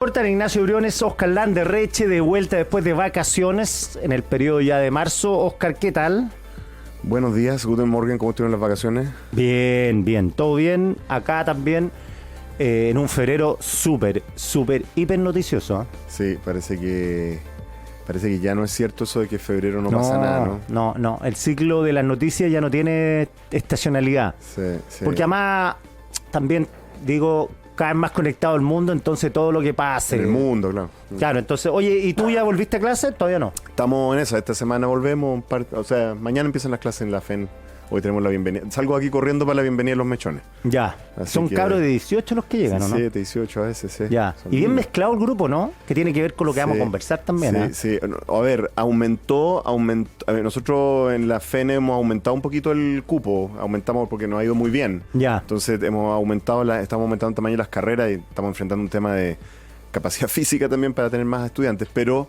Cortan Ignacio Briones, Oscar Landerreche, de vuelta después de vacaciones en el periodo ya de marzo. Oscar, ¿qué tal? Buenos días, Guten Morgen, ¿cómo estuvieron las vacaciones? Bien, bien, todo bien. Acá también en un febrero súper, hiper noticioso. Sí, parece que ya no es cierto eso de que en febrero no pasa nada, ¿no? No, el ciclo de las noticias ya no tiene estacionalidad. Sí. Porque además, también digo, cada vez más conectado al mundo, entonces todo lo que pase. En el mundo, claro. Claro, entonces, oye, ¿y tú ya volviste a clase? Todavía no. Estamos en esa, esta semana volvemos, o sea, mañana empiezan las clases en la FEN. Hoy tenemos la bienvenida. Salgo aquí corriendo para la bienvenida de los mechones. Ya. Así Son que, cabros de 18 los que llegan, ¿o no? 17, 18 a veces, sí. Ya. Son Y bien lindos. mezclado el grupo, ¿no? Que tiene que ver con lo que vamos a conversar también, ¿eh? Sí. A ver, aumentó. A ver, nosotros en la FEN hemos aumentado un poquito el cupo. Aumentamos porque nos ha ido muy bien. Ya. Entonces estamos aumentando el tamaño de las carreras y estamos enfrentando un tema de capacidad física también para tener más estudiantes, pero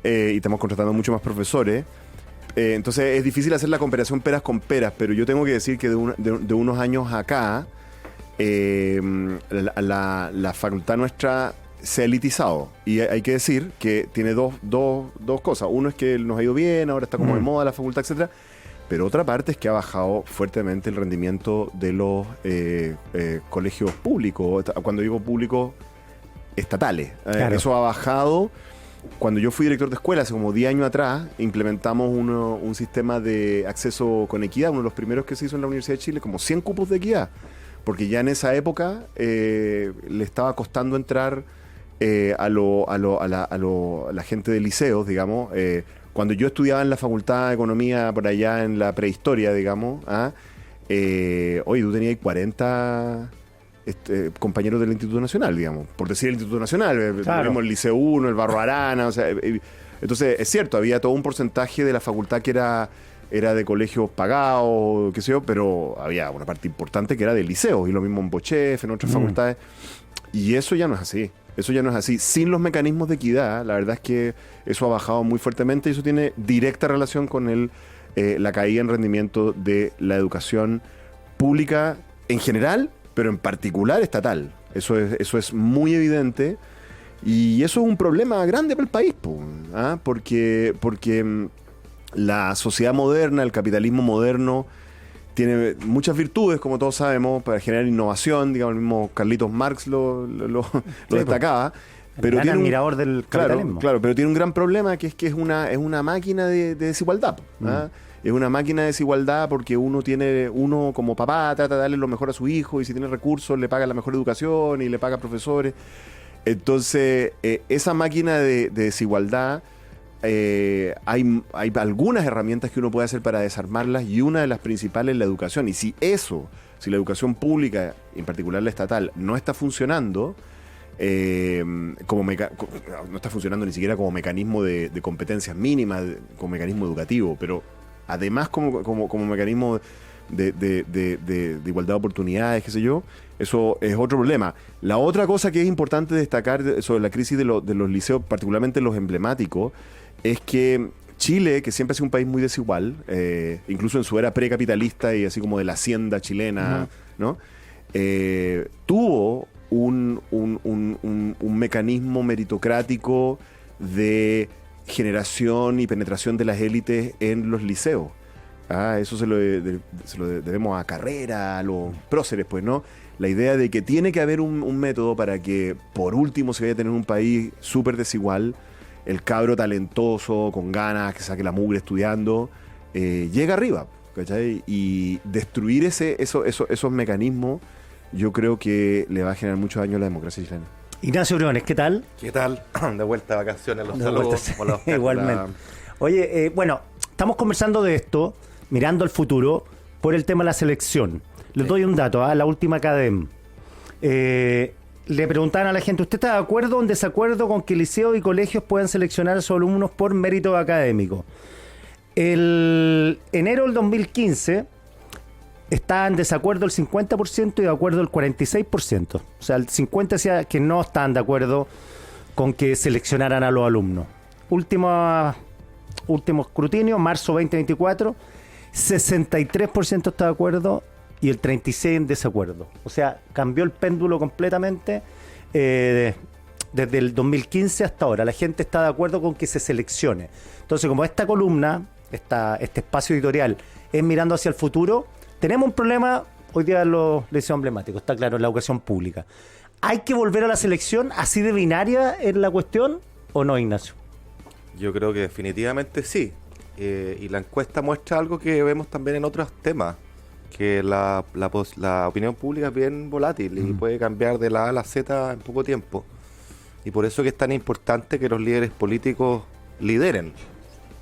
y estamos contratando mucho más profesores. Entonces es difícil hacer la comparación peras con peras, pero yo tengo que decir que de unos años acá la facultad nuestra se ha elitizado, y hay que decir que tiene dos cosas. Uno es que nos ha ido bien, ahora está como de moda la facultad, etcétera. Pero otra parte es que ha bajado fuertemente el rendimiento de los colegios públicos. Cuando digo públicos, estatales. Claro. Eso ha bajado. Cuando yo fui director de escuela, hace como 10 años atrás, implementamos un sistema de acceso con equidad, uno de los primeros que se hizo en la Universidad de Chile, como 100 cupos de equidad. Porque ya en esa época le estaba costando entrar a la gente de liceos, digamos. Cuando yo estudiaba en la Facultad de Economía, por allá en la prehistoria, digamos, oye, tú tenías 40... compañeros del Instituto Nacional, digamos, por decir el Instituto Nacional, Claro. tenemos el Liceo 1, el Barro Arana, o sea, entonces es cierto, había todo un porcentaje de la facultad que era de colegios pagados, qué sé yo, pero había una parte importante que era de liceos, y lo mismo en Bochef, en otras facultades, y eso ya no es así, sin los mecanismos de equidad. La verdad es que eso ha bajado muy fuertemente, y eso tiene directa relación con la caída en rendimiento de la educación pública en general, pero en particular estatal. Eso es muy evidente, y eso es un problema grande para el país, porque la sociedad moderna, el capitalismo moderno, tiene muchas virtudes, como todos sabemos, para generar innovación. Digamos, el mismo Carlitos Marx lo destacaba. Pero Gran tiene admirador del capitalismo. Claro, pero tiene un gran problema, que es una máquina de desigualdad. Es una máquina de desigualdad, porque uno como papá trata de darle lo mejor a su hijo, y si tiene recursos le paga la mejor educación y le paga profesores. Entonces, esa máquina de desigualdad, hay algunas herramientas que uno puede hacer para desarmarlas, y una de las principales es la educación. Y si la educación pública, en particular la estatal, no está funcionando, no está funcionando ni siquiera como mecanismo de competencias mínimas, como mecanismo educativo, pero además como mecanismo de igualdad de oportunidades, qué sé yo, eso es otro problema. La otra cosa que es importante destacar sobre la crisis de los liceos, particularmente los emblemáticos, es que Chile, que siempre ha sido un país muy desigual, incluso en su era precapitalista y así como de la hacienda chilena, ¿no? Tuvo un mecanismo meritocrático de generación y penetración de las élites en los liceos. Eso se lo debemos a Carrera, a los próceres, pues, ¿no? La idea de que tiene que haber un método para que, por último, se vaya a tener un país súper desigual, el cabro talentoso, con ganas, que saque la mugre estudiando, llega arriba, ¿cachai? Y destruir esos mecanismos, yo creo que le va a generar mucho daño a la democracia chilena. Ignacio Briones, ¿qué tal? ¿Qué tal? De vuelta de vacaciones, los De saludos. vuelta, Hola, Oscar. igualmente. Oye, bueno, estamos conversando de esto, mirando al futuro, por el tema de la selección. Les doy un dato, la última Academ. Le preguntaban a la gente, ¿usted está de acuerdo o en desacuerdo con que liceos y colegios puedan seleccionar a sus alumnos por mérito académico? El enero del 2015 está en desacuerdo el 50% y de acuerdo el 46%. O sea, el 50% decía que no están de acuerdo con que seleccionaran a los alumnos. Último escrutinio, marzo 2024, 63% está de acuerdo y el 36% en desacuerdo. O sea, cambió el péndulo completamente. desde el 2015 hasta ahora. La gente está de acuerdo con que se seleccione. Entonces, como esta columna, este espacio editorial es mirando hacia el futuro, tenemos un problema hoy día en los liceos emblemáticos, está claro, en la educación pública. ¿Hay que volver a la selección? ¿Así de binaria es la cuestión o no, Ignacio? Yo creo que definitivamente sí. Y la encuesta muestra algo que vemos también en otros temas, que la opinión pública es bien volátil y puede cambiar de la A a la Z en poco tiempo. Y por eso que es tan importante que los líderes políticos lideren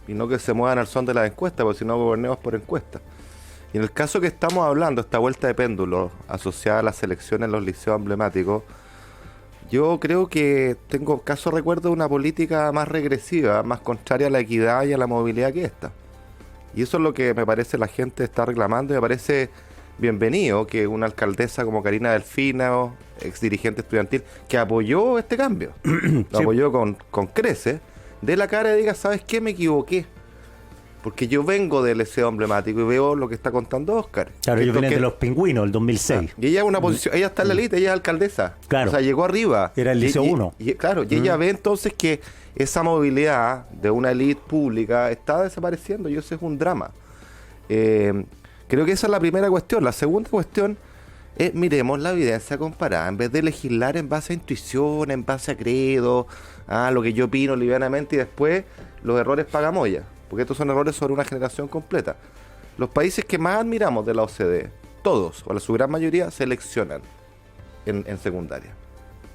y no que se muevan al son de las encuestas, porque si no gobernemos por encuestas. Y en el caso que estamos hablando, esta vuelta de péndulo asociada a las elecciones en los liceos emblemáticos, yo creo que tengo caso recuerdo de una política más regresiva, más contraria a la equidad y a la movilidad que esta. Y eso es lo que me parece la gente está reclamando y me parece bienvenido que una alcaldesa como Karina Delfino, ex dirigente estudiantil, que apoyó este cambio, lo apoyó con creces, dé la cara y diga, ¿sabes qué? Me equivoqué. Porque yo vengo del liceo emblemático y veo lo que está contando Óscar. Claro, ellos vienen de los Pingüinos, el 2006. Y ella es una posición, ella está en la élite, ella es alcaldesa. Claro. O sea, llegó arriba. Era el liceo 1. Claro, y ella ve entonces que esa movilidad de una élite pública está desapareciendo y eso es un drama. Creo que esa es la primera cuestión. La segunda cuestión es, miremos la evidencia comparada. En vez de legislar en base a intuición, en base a credo, a lo que yo opino livianamente y después los errores pagamoya. Porque estos son errores sobre una generación completa. Los países que más admiramos de la OCDE, todos, o la su gran mayoría, seleccionan en secundaria.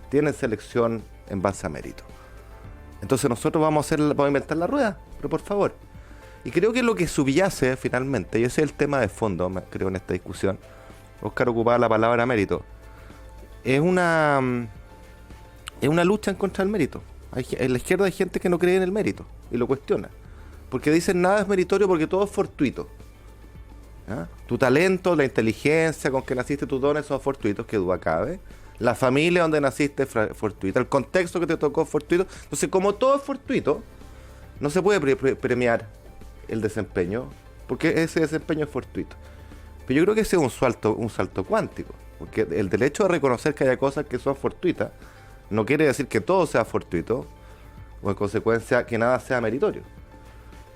Tienen selección en base a mérito. Entonces nosotros vamos a inventar la rueda, pero por favor. Y creo que lo que subyace finalmente, y ese es el tema de fondo, creo, en esta discusión, Óscar ocupaba la palabra mérito, es una lucha en contra del mérito. En la izquierda hay gente que no cree en el mérito y lo cuestiona. Porque dicen nada es meritorio porque todo es fortuito. ¿Ah? Tu talento, la inteligencia con que naciste, tus dones son fortuitos, que duda cabe. La familia donde naciste es fortuita. El contexto que te tocó es fortuito. Entonces, como todo es fortuito, no se puede premiar el desempeño porque ese desempeño es fortuito. Pero yo creo que ese es un salto cuántico. Porque el derecho de reconocer que haya cosas que son fortuitas no quiere decir que todo sea fortuito o en consecuencia que nada sea meritorio.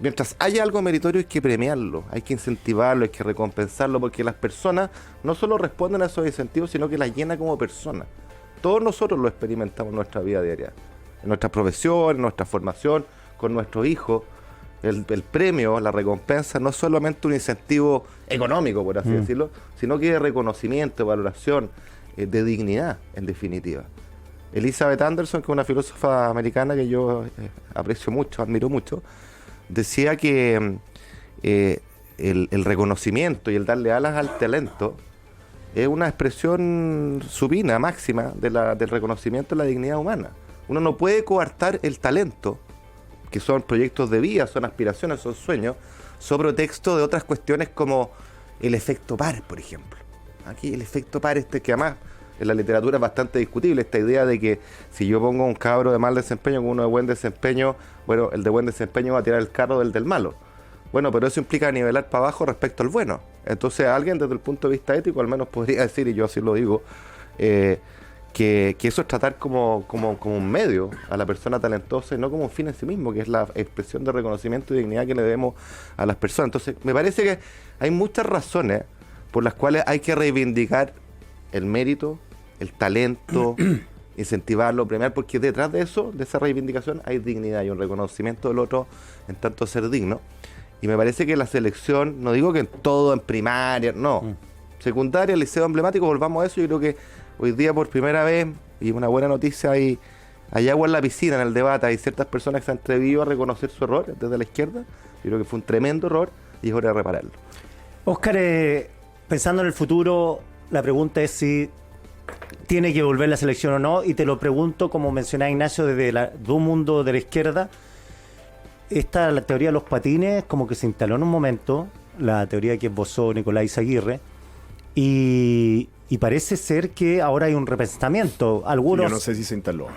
Mientras haya algo meritorio hay que premiarlo, hay que incentivarlo, hay que recompensarlo, porque las personas no solo responden a esos incentivos, sino que las llena como personas. Todos nosotros lo experimentamos en nuestra vida diaria, en nuestra profesión, en nuestra formación, con nuestros hijos. El premio, la recompensa, no es solamente un incentivo económico, por así decirlo, sino que de reconocimiento, valoración, de dignidad, en definitiva. Elizabeth Anderson, que es una filósofa americana que yo aprecio mucho, admiro mucho, decía que el reconocimiento y el darle alas al talento es una expresión supina, máxima, del reconocimiento de la dignidad humana. Uno no puede coartar el talento, que son proyectos de vida, son aspiraciones, son sueños, sobre texto de otras cuestiones como el efecto par, por ejemplo. Aquí el efecto par que además en la literatura es bastante discutible, esta idea de que si yo pongo un cabro de mal desempeño con uno de buen desempeño, bueno, el de buen desempeño va a tirar el carro del malo. Bueno, pero eso implica nivelar para abajo respecto al bueno. Entonces alguien desde el punto de vista ético al menos podría decir, y yo así lo digo, que eso es tratar como un medio a la persona talentosa y no como un fin en sí mismo, que es la expresión de reconocimiento y dignidad que le debemos a las personas. Entonces me parece que hay muchas razones por las cuales hay que reivindicar el mérito, el talento, incentivarlo, premiar, porque detrás de eso, de esa reivindicación, hay dignidad y un reconocimiento del otro en tanto ser digno. Y me parece que la selección, no digo que en todo, en primaria, no. Secundaria, liceo emblemático, volvamos a eso. Yo creo que hoy día por primera vez, y una buena noticia, hay agua en la piscina en el debate, hay ciertas personas que se han atrevido a reconocer su error desde la izquierda. Yo creo que fue un tremendo error y es hora de repararlo. Óscar, pensando en el futuro, la pregunta es si tiene que volver la selección o no, y te lo pregunto, como mencionaba Ignacio, desde un mundo de la izquierda. La teoría de los patines como que se instaló en un momento, la teoría que esbozó Nicolás Izaguirre, y parece ser que ahora hay un repensamiento. Algunos... Yo no sé si se instaló.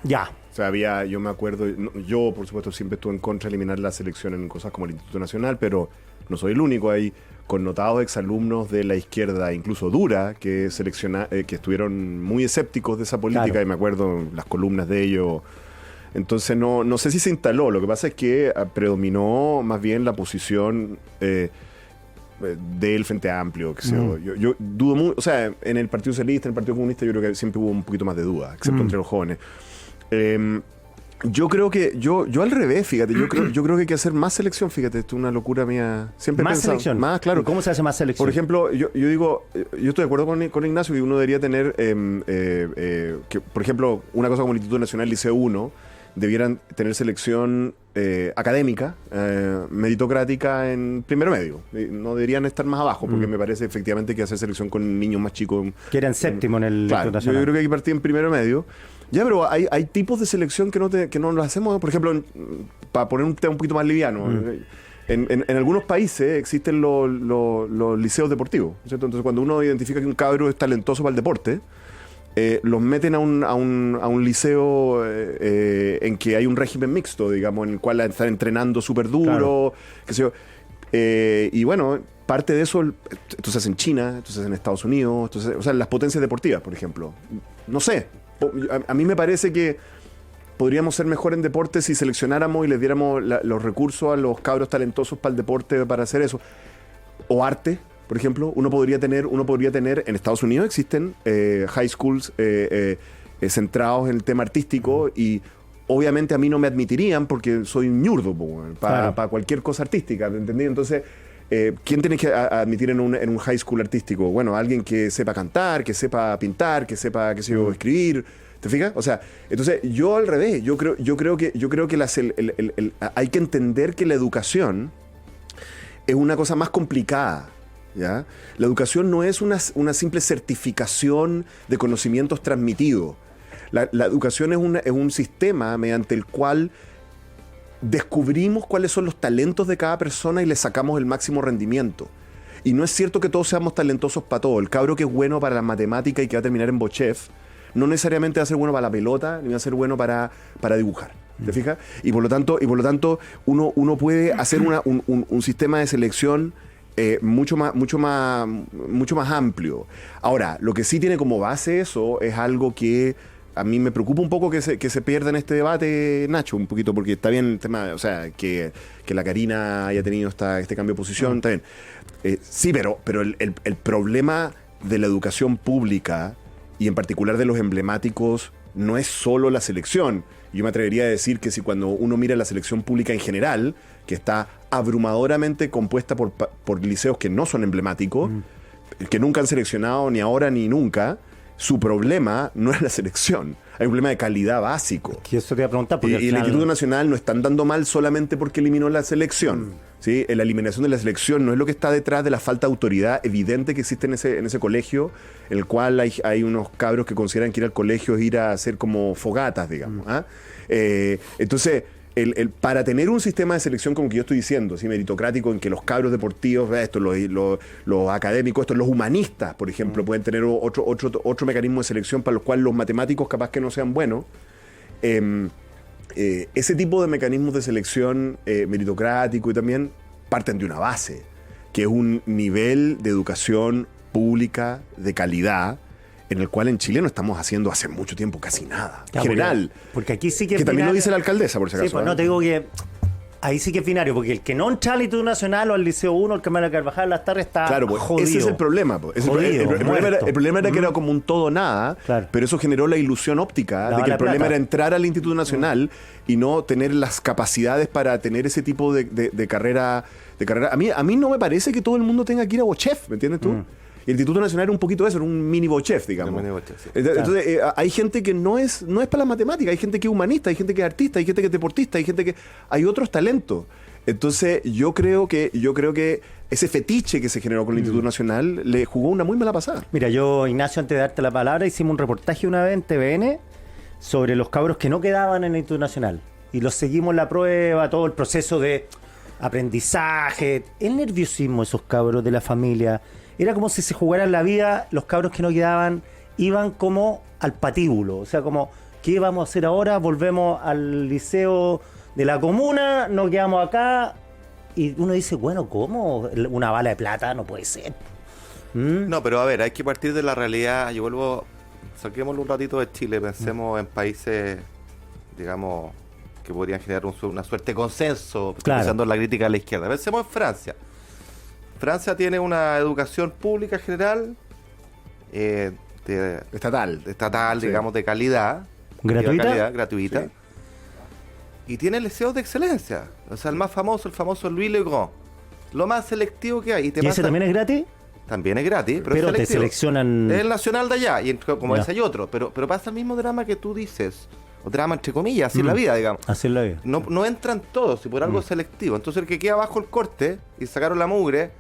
Ya. O sea, yo me acuerdo, yo por supuesto siempre estuve en contra de eliminar la selección en cosas como el Instituto Nacional, pero no soy el único. Hay connotados exalumnos de la izquierda, incluso dura, que estuvieron muy escépticos de esa política, Claro. y me acuerdo las columnas de ellos. Entonces no sé si se instaló. Lo que pasa es que predominó más bien la posición del Frente Amplio. Que yo dudo mucho. O sea, en el Partido Socialista, en el Partido Comunista, yo creo que siempre hubo un poquito más de duda, excepto entre los jóvenes. Yo creo que yo al revés, fíjate, yo creo que hay que hacer más selección, fíjate, esto es una locura mía. Siempre he Más pensado, selección. más, claro. ¿Y cómo se hace más selección? Por ejemplo, yo digo, yo estoy de acuerdo con Ignacio que uno debería tener, que, por ejemplo, una cosa como el Instituto Nacional Liceo 1, debieran tener selección académica, meritocrática en primero medio. No deberían estar más abajo, porque me parece efectivamente que hacer selección con niños más chicos. Que eran séptimo en el Claro, Instituto yo Nacional. creo que hay que partir en primero medio. Ya, pero hay tipos de selección que no los hacemos. Por ejemplo, para poner un tema un poquito más liviano, en algunos países existen los liceos deportivos, ¿cierto? Entonces, cuando uno identifica que un cabro es talentoso para el deporte, los meten a un liceo en que hay un régimen mixto, digamos, en el cual están entrenando súper duro, qué sé yo. Y bueno, parte de eso, esto se hace en China, esto se hace en Estados Unidos, o sea, en las potencias deportivas, por ejemplo. No sé, a mí me parece que podríamos ser mejor en deporte si seleccionáramos y les diéramos los recursos a los cabros talentosos para el deporte, para hacer eso. O arte, por ejemplo, uno podría tener, en Estados Unidos existen high schools centrados en el tema artístico, y obviamente a mí no me admitirían porque soy un ñurdo para cualquier cosa artística, ¿entendí? Entonces, ¿quién tenés que admitir en un high school artístico? Bueno, alguien que sepa cantar, que sepa pintar, que sepa, qué sé yo, escribir. ¿Te fijas? O sea, entonces yo al revés, yo creo que hay que entender que la educación es una cosa más complicada. ¿Ya? La educación no es una simple certificación de conocimientos transmitidos. La educación es un sistema mediante el cual descubrimos cuáles son los talentos de cada persona y le sacamos el máximo rendimiento. Y no es cierto que todos seamos talentosos para todo. El cabro que es bueno para la matemática y que va a terminar en Bochef, no necesariamente va a ser bueno para la pelota, ni va a ser bueno para dibujar. ¿Te fijas? Y por lo tanto uno puede hacer un sistema de selección mucho más amplio. Ahora, lo que sí tiene como base eso es algo que a mí me preocupa un poco que se pierda en este debate, Nacho, un poquito, porque está bien el tema, o sea, que la Karina haya tenido este cambio de posición, está bien. Sí, pero el problema de la educación pública, y en particular de los emblemáticos, no es solo la selección. Yo me atrevería a decir que si cuando uno mira la selección pública en general, que está abrumadoramente compuesta por liceos que no son emblemáticos, que nunca han seleccionado ni ahora ni nunca, su problema no es la selección. Hay un problema de calidad básico. Que eso te iba a preguntar. Y Porque el Instituto Nacional no está andando mal solamente porque eliminó la selección. ¿Sí? La eliminación de la selección no es lo que está detrás de la falta de autoridad evidente que existe en ese colegio, en el cual hay unos cabros que consideran que ir al colegio es ir a hacer como fogatas, digamos. ¿Ah? Entonces, para tener un sistema de selección como que yo estoy diciendo, ¿sí? Meritocrático, en que los cabros deportivos, los académicos, los humanistas, por ejemplo, pueden tener otro mecanismo de selección para los cuales los matemáticos capaz que no sean buenos. Ese tipo de mecanismos de selección meritocrático y también parten de una base, que es un nivel de educación pública de calidad, en el cual en Chile no estamos haciendo hace mucho tiempo casi nada. En general. Porque aquí sí que... Que también lo dice la alcaldesa, por si acaso. Sí, pues no, te digo que ahí sí que es binario, porque el que no entra al Instituto Nacional o al Liceo 1, el Camilo Carvajal, las tardes está Claro, pues, jodido. ese es el problema. Pues. El problema era que era como un todo nada, Claro. pero eso generó la ilusión óptica de que el problema era entrar al Instituto Nacional y no tener las capacidades para tener ese tipo de carrera. A mí no me parece que todo el mundo tenga que ir a Bochef, ¿me entiendes tú? Y el Instituto Nacional era un poquito eso, era un mini Bochef, digamos. Un mini Bochef, sí. Entonces, hay gente que no es para la matemática, hay gente que es humanista, hay gente que es artista, hay gente que es deportista, hay otros talentos. Entonces, yo creo que ese fetiche que se generó con el Instituto Nacional le jugó una muy mala pasada. Mira, yo, Ignacio, antes de darte la palabra, hicimos un reportaje una vez en TVN sobre los cabros que no quedaban en el Instituto Nacional. Y los seguimos la prueba, todo el proceso de aprendizaje, el nerviosismo de esos cabros, de la familia. Era como si se jugaran la vida, los cabros que no quedaban iban como al patíbulo. O sea, como, ¿qué vamos a hacer ahora? Volvemos al liceo de la comuna, nos quedamos acá. Y uno dice, bueno, ¿cómo? Una bala de plata no puede ser. No, pero a ver, hay que partir de la realidad. Yo vuelvo, saquémoslo un ratito de Chile, pensemos en países, digamos, que podrían generar una suerte de consenso, Claro. pensando en la crítica a la izquierda. Pensemos en Francia. Francia tiene una educación pública general, estatal, Sí. digamos, de calidad. ¿Gratuita? De calidad, gratuita. Sí. Y tiene liceos de excelencia. O sea, el famoso Louis Le Grand. Lo más selectivo que hay. ¿Y ese también es gratis? También es gratis, pero, Pero es te selectivo. seleccionan... Es el nacional de allá, y como Ya. ese hay otro. Pero pasa el mismo drama que tú dices. O drama entre comillas, así es la vida, digamos. Así es la vida. No entran todos, y por algo selectivo. Entonces el que queda bajo el corte y sacaron la mugre,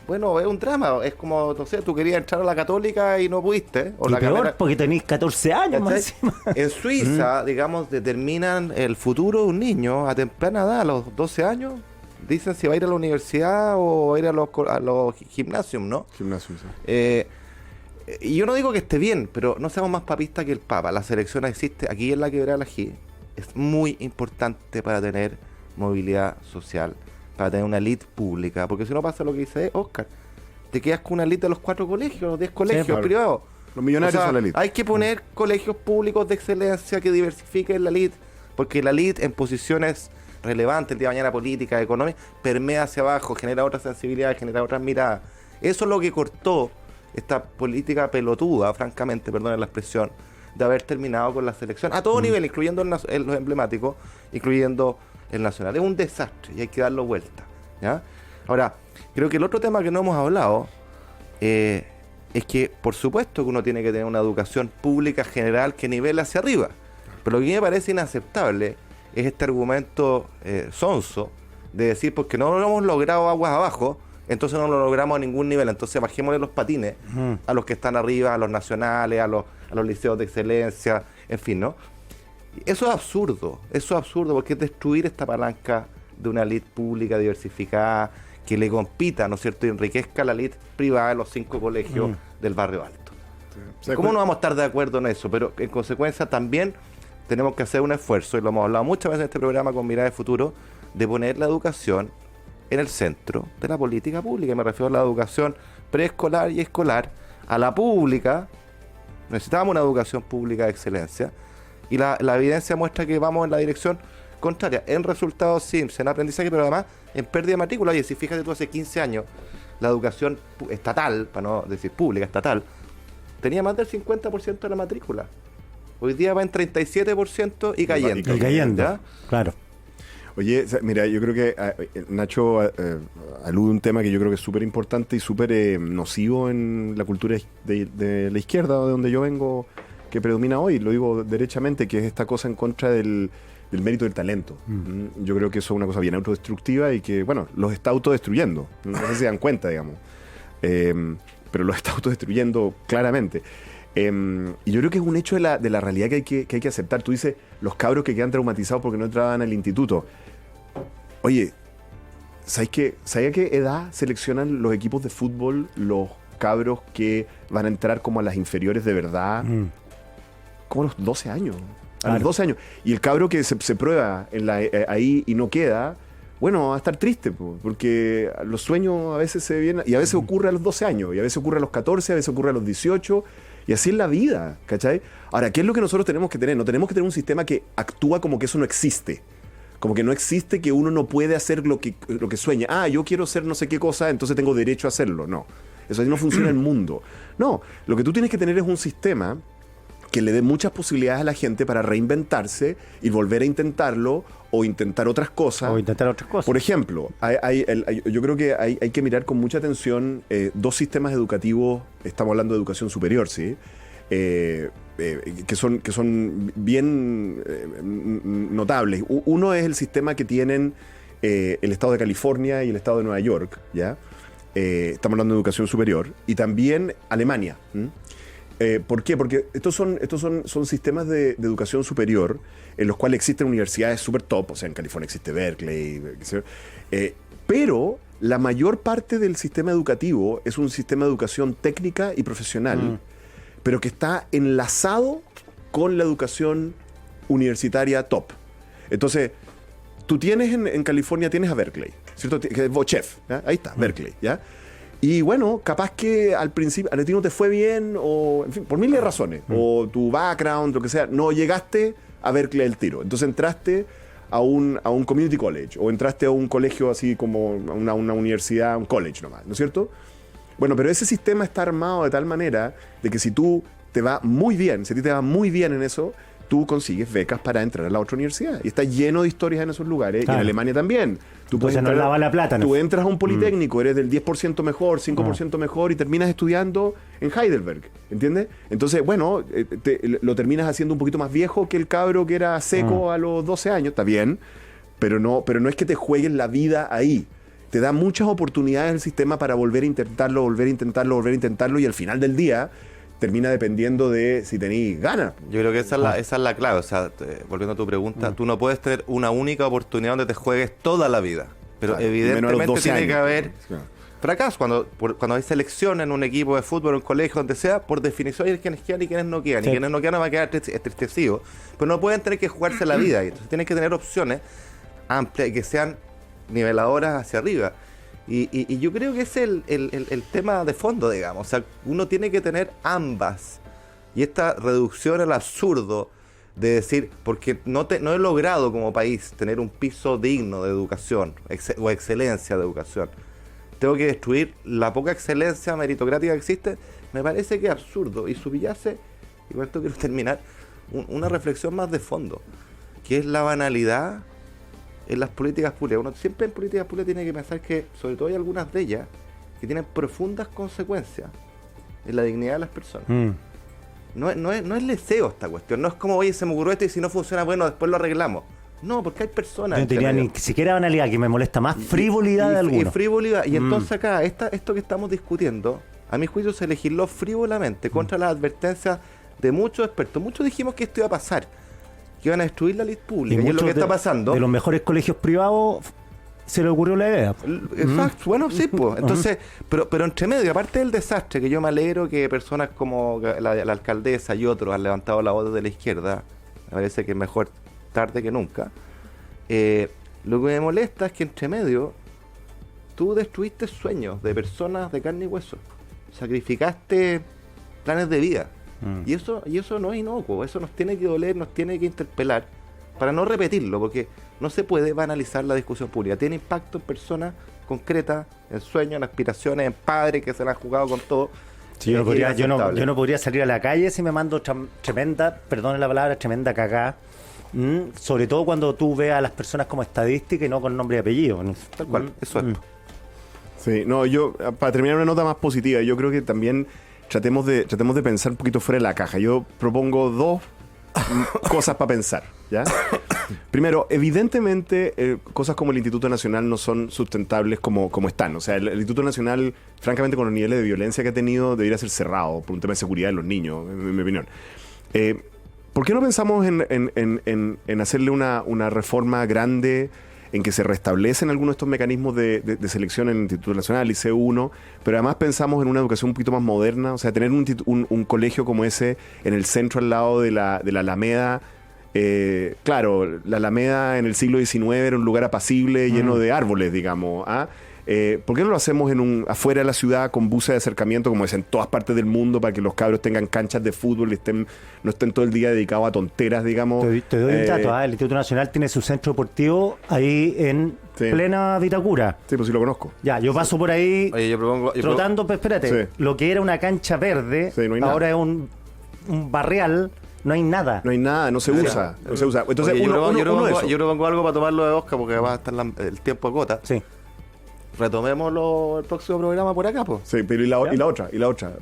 bueno, es un drama. Es como, no sé, tú querías entrar a la Católica y no pudiste. O Y la peor, carrera- porque tenéis 14 años más ¿Cachai? encima. En Suiza, digamos, determinan el futuro de un niño a temprana edad, a los 12 años. Dicen si va a ir a la universidad o va a ir a los gimnasios, ¿no? Gimnasio, sí. Y yo no digo que esté bien, pero no seamos más papistas que el Papa. La selección existe aquí en la Quebrada de la Ají. Es muy importante para tener movilidad social, para tener una elite pública. Porque si no pasa lo que dice Oscar, te quedas con una elite de los 4 colegios, los 10 colegios claro. privados. Los millonarios O sea, son la elite. hay que poner colegios públicos de excelencia que diversifiquen la elite, porque la elite en posiciones relevantes, el día de mañana política, económica, permea hacia abajo, genera otras sensibilidades, genera otras miradas. Eso es lo que cortó esta política pelotuda, francamente, perdonen la expresión, de haber terminado con la selección a todo nivel, incluyendo los emblemáticos, incluyendo el nacional. Es un desastre y hay que darlo vuelta, ¿ya? Ahora, creo que el otro tema que no hemos hablado es que, por supuesto, que uno tiene que tener una educación pública general que nivele hacia arriba. Pero lo que me parece inaceptable es este argumento sonso de decir, porque no lo hemos logrado aguas abajo, entonces no lo logramos a ningún nivel. Entonces bajémosle los patines a los que están arriba, a los nacionales, a los liceos de excelencia, en fin, ¿no? Eso es absurdo porque es destruir esta palanca de una elite pública diversificada que le compita, ¿no es cierto?, y enriquezca la elite privada de los 5 colegios del barrio alto. O sea, ¿Cómo no vamos a estar de acuerdo en eso? Pero en consecuencia también tenemos que hacer un esfuerzo, y lo hemos hablado muchas veces en este programa con Mirada de Futuro, de poner la educación en el centro de la política pública. Y me refiero a la educación preescolar y escolar, a la pública. Necesitamos una educación pública de excelencia, y la evidencia muestra que vamos en la dirección contraria, en resultados SIMS, en aprendizaje, pero además en pérdida de matrícula. Y si fíjate tú, hace 15 años la educación estatal, para no decir pública, estatal, tenía más del 50% de la matrícula. Hoy día va en 37% y cayendo. Y cayendo, ¿Ya? claro. Oye, mira, yo creo que Nacho alude a un tema que yo creo que es súper importante y súper nocivo en la cultura de la izquierda, de donde yo vengo, que predomina hoy, lo digo derechamente, que es esta cosa en contra del mérito del talento. Yo creo que eso es una cosa bien autodestructiva y que, bueno, los está autodestruyendo. No sé si se dan cuenta, digamos. Pero los está autodestruyendo claramente. Y yo creo que es un hecho de la realidad que hay que aceptar. Tú dices, los cabros que quedan traumatizados porque no entraban al instituto. Oye, ¿sabes a qué edad seleccionan los equipos de fútbol los cabros que van a entrar como a las inferiores de verdad? Como a los 12 años. A Claro. los 12 años. Y el cabro que se prueba ahí y no queda, bueno, va a estar triste, porque los sueños a veces se vienen, y a veces ocurre a los 12 años, y a veces ocurre a los 14, a veces ocurre a los 18, y así es la vida, ¿cachai? Ahora, ¿qué es lo que nosotros tenemos que tener? No tenemos que tener un sistema que actúa como que eso no existe. Como que no existe, que uno no puede hacer lo que sueña. Ah, yo quiero ser no sé qué cosa, entonces tengo derecho a hacerlo. No, eso así no funciona en el mundo. No, lo que tú tienes que tener es un sistema que le dé muchas posibilidades a la gente para reinventarse y volver a intentarlo o intentar otras cosas. O intentar otras cosas. Por ejemplo, yo creo que hay que mirar con mucha atención 2 sistemas educativos, estamos hablando de educación superior, ¿sí? Que son bien notables. Uno es el sistema que tienen el estado de California y el estado de Nueva York, ¿ya? Estamos hablando de educación superior. Y también Alemania. ¿Por qué? Porque estos son sistemas de educación superior en los cuales existen universidades super top, o sea, en California existe Berkeley, pero la mayor parte del sistema educativo es un sistema de educación técnica y profesional, pero que está enlazado con la educación universitaria top. Entonces, tú tienes en California, tienes a Berkeley, ¿cierto? Que es Bochef, ¿ya? Ahí está, Berkeley, ¿ya? Y bueno, capaz que al principio a ti no te fue bien, o en fin, por miles de razones, o tu background, lo que sea, no llegaste a Berkeley el tiro. Entonces entraste a un community college, o entraste a un colegio así como una universidad, un college nomás, ¿no es cierto? Bueno, pero ese sistema está armado de tal manera de que si tú te va muy bien, si a ti te va muy bien en eso, tú consigues becas para entrar a la otra universidad. Y está lleno de historias en esos lugares. Claro. Y en Alemania también. Tú Entonces no lava la plata, ¿no? Tú entras a un politécnico, eres del 10% mejor, 5% mejor y terminas estudiando en Heidelberg. ¿Entiendes? Entonces, bueno, lo terminas haciendo un poquito más viejo que el cabro que era seco a los 12 años. Está bien, pero no es que te juegues la vida ahí. Te da muchas oportunidades el sistema para volver a intentarlo, y al final del día termina dependiendo de si tenéis ganas. Yo creo que esa es la clave. O sea, volviendo a tu pregunta, tú no puedes tener una única oportunidad donde te juegues toda la vida. Pero claro, evidentemente tiene que haber claro, fracaso. Cuando hay selección en un equipo de fútbol, en un colegio, donde sea, por definición hay quienes quedan y quienes no quedan. Sí. Y quienes no quedan van a quedar entristecidos. Pero no pueden tener que jugarse la vida. Entonces tienen que tener opciones amplias y que sean niveladoras hacia arriba. Y yo creo que es el tema de fondo, digamos. O sea, uno tiene que tener ambas. Y esta reducción al absurdo de decir, porque no he logrado como país tener un piso digno de educación o excelencia de educación, tengo que destruir la poca excelencia meritocrática que existe, me parece que es absurdo. Y subyace, y con esto quiero terminar, una reflexión más de fondo, que es la banalidad en las políticas públicas. Uno siempre en políticas públicas tiene que pensar que, sobre todo hay algunas de ellas, que tienen profundas consecuencias en la dignidad de las personas. No es deseo esta cuestión, no es como, oye, se me ocurrió esto y si no funciona, bueno, después lo arreglamos. No, porque hay personas... Yo no tenía ni siquiera banalidad, que me molesta más frivolidad de algunos. Y frivolidad. Y entonces acá, esto que estamos discutiendo, a mi juicio se legisló frívolamente contra las advertencias de muchos expertos. Muchos dijimos que esto iba a pasar, que iban a destruir la ley pública, y es lo que está pasando. De los mejores colegios privados se le ocurrió la idea. Exacto, bueno, sí, pues. Entonces, pero entre medio, aparte del desastre, que yo me alegro que personas como la alcaldesa y otros han levantado la voz de la izquierda, me parece que es mejor tarde que nunca. Lo que me molesta es que entre medio tú destruiste sueños de personas de carne y hueso, sacrificaste planes de vida. Y eso no es inocuo, eso nos tiene que doler, nos tiene que interpelar para no repetirlo, porque no se puede banalizar la discusión pública. Tiene impacto en personas concretas, en sueños, en aspiraciones, en padres que se la han jugado con todo. Sí, yo no podría salir a la calle si me mando tremenda, perdone la palabra, tremenda cagada. Sobre todo cuando tú ves a las personas como estadística y no con nombre y apellido. Tal cual, eso es. Sí, no, yo, para terminar una nota más positiva, yo creo que también tratemos de pensar un poquito fuera de la caja. Yo propongo dos cosas para pensar, ¿ya? Primero, evidentemente, cosas como el Instituto Nacional no son sustentables como están. O sea, el Instituto Nacional, francamente, con los niveles de violencia que ha tenido, debería ser cerrado por un tema de seguridad de los niños, en mi opinión. ¿Por qué no pensamos en hacerle una reforma grande en que se restablecen algunos de estos mecanismos de selección en el Instituto Nacional, Liceo 1, pero además pensamos en una educación un poquito más moderna? O sea, tener un colegio como ese en el centro al lado de la Alameda. Claro, la Alameda en el siglo XIX era un lugar apacible, lleno de árboles, digamos. ¿Por qué no lo hacemos afuera de la ciudad con buses de acercamiento, como es en todas partes del mundo, para que los cabros tengan canchas de fútbol y no estén todo el día dedicados a tonteras, digamos? Te doy un dato. El Instituto Nacional tiene su centro deportivo ahí en plena Vitacura. Sí, pues sí lo conozco. Ya, yo paso por ahí. Oye, trotando, pero espérate. Sí. Lo que era una cancha verde, Sí, no hay ahora nada. es un barrial. No hay nada. No hay nada, no se usa. Entonces, Oye, yo yo propongo algo para tomarlo de Oscar, porque va a estar el tiempo agota. Sí. Retomémoslo el próximo programa por acá, pues. Sí, pero y la otra.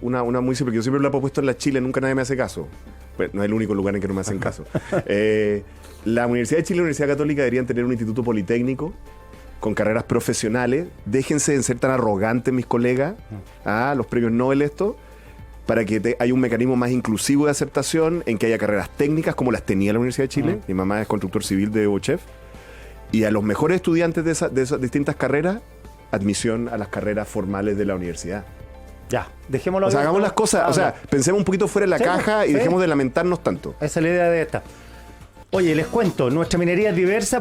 Una muy simple, que yo siempre la he propuesto en la Chile, nunca nadie me hace caso. Pues no es el único lugar en que no me hacen caso. La Universidad de Chile y la Universidad Católica deberían tener un instituto politécnico con carreras profesionales. Déjense de ser tan arrogantes, mis colegas, los premios Nobel esto, para que haya un mecanismo más inclusivo de aceptación, en que haya carreras técnicas como las tenía la Universidad de Chile. Mi mamá es constructor civil de Bochef. Y a los mejores estudiantes de esas distintas carreras, admisión a las carreras formales de la universidad. Ya, dejémoslo. O sea, hagamos las cosas, o sea, pensemos un poquito fuera de la caja y dejemos de lamentarnos tanto. Esa es la idea de esta. Oye, les cuento, nuestra minería es diversa,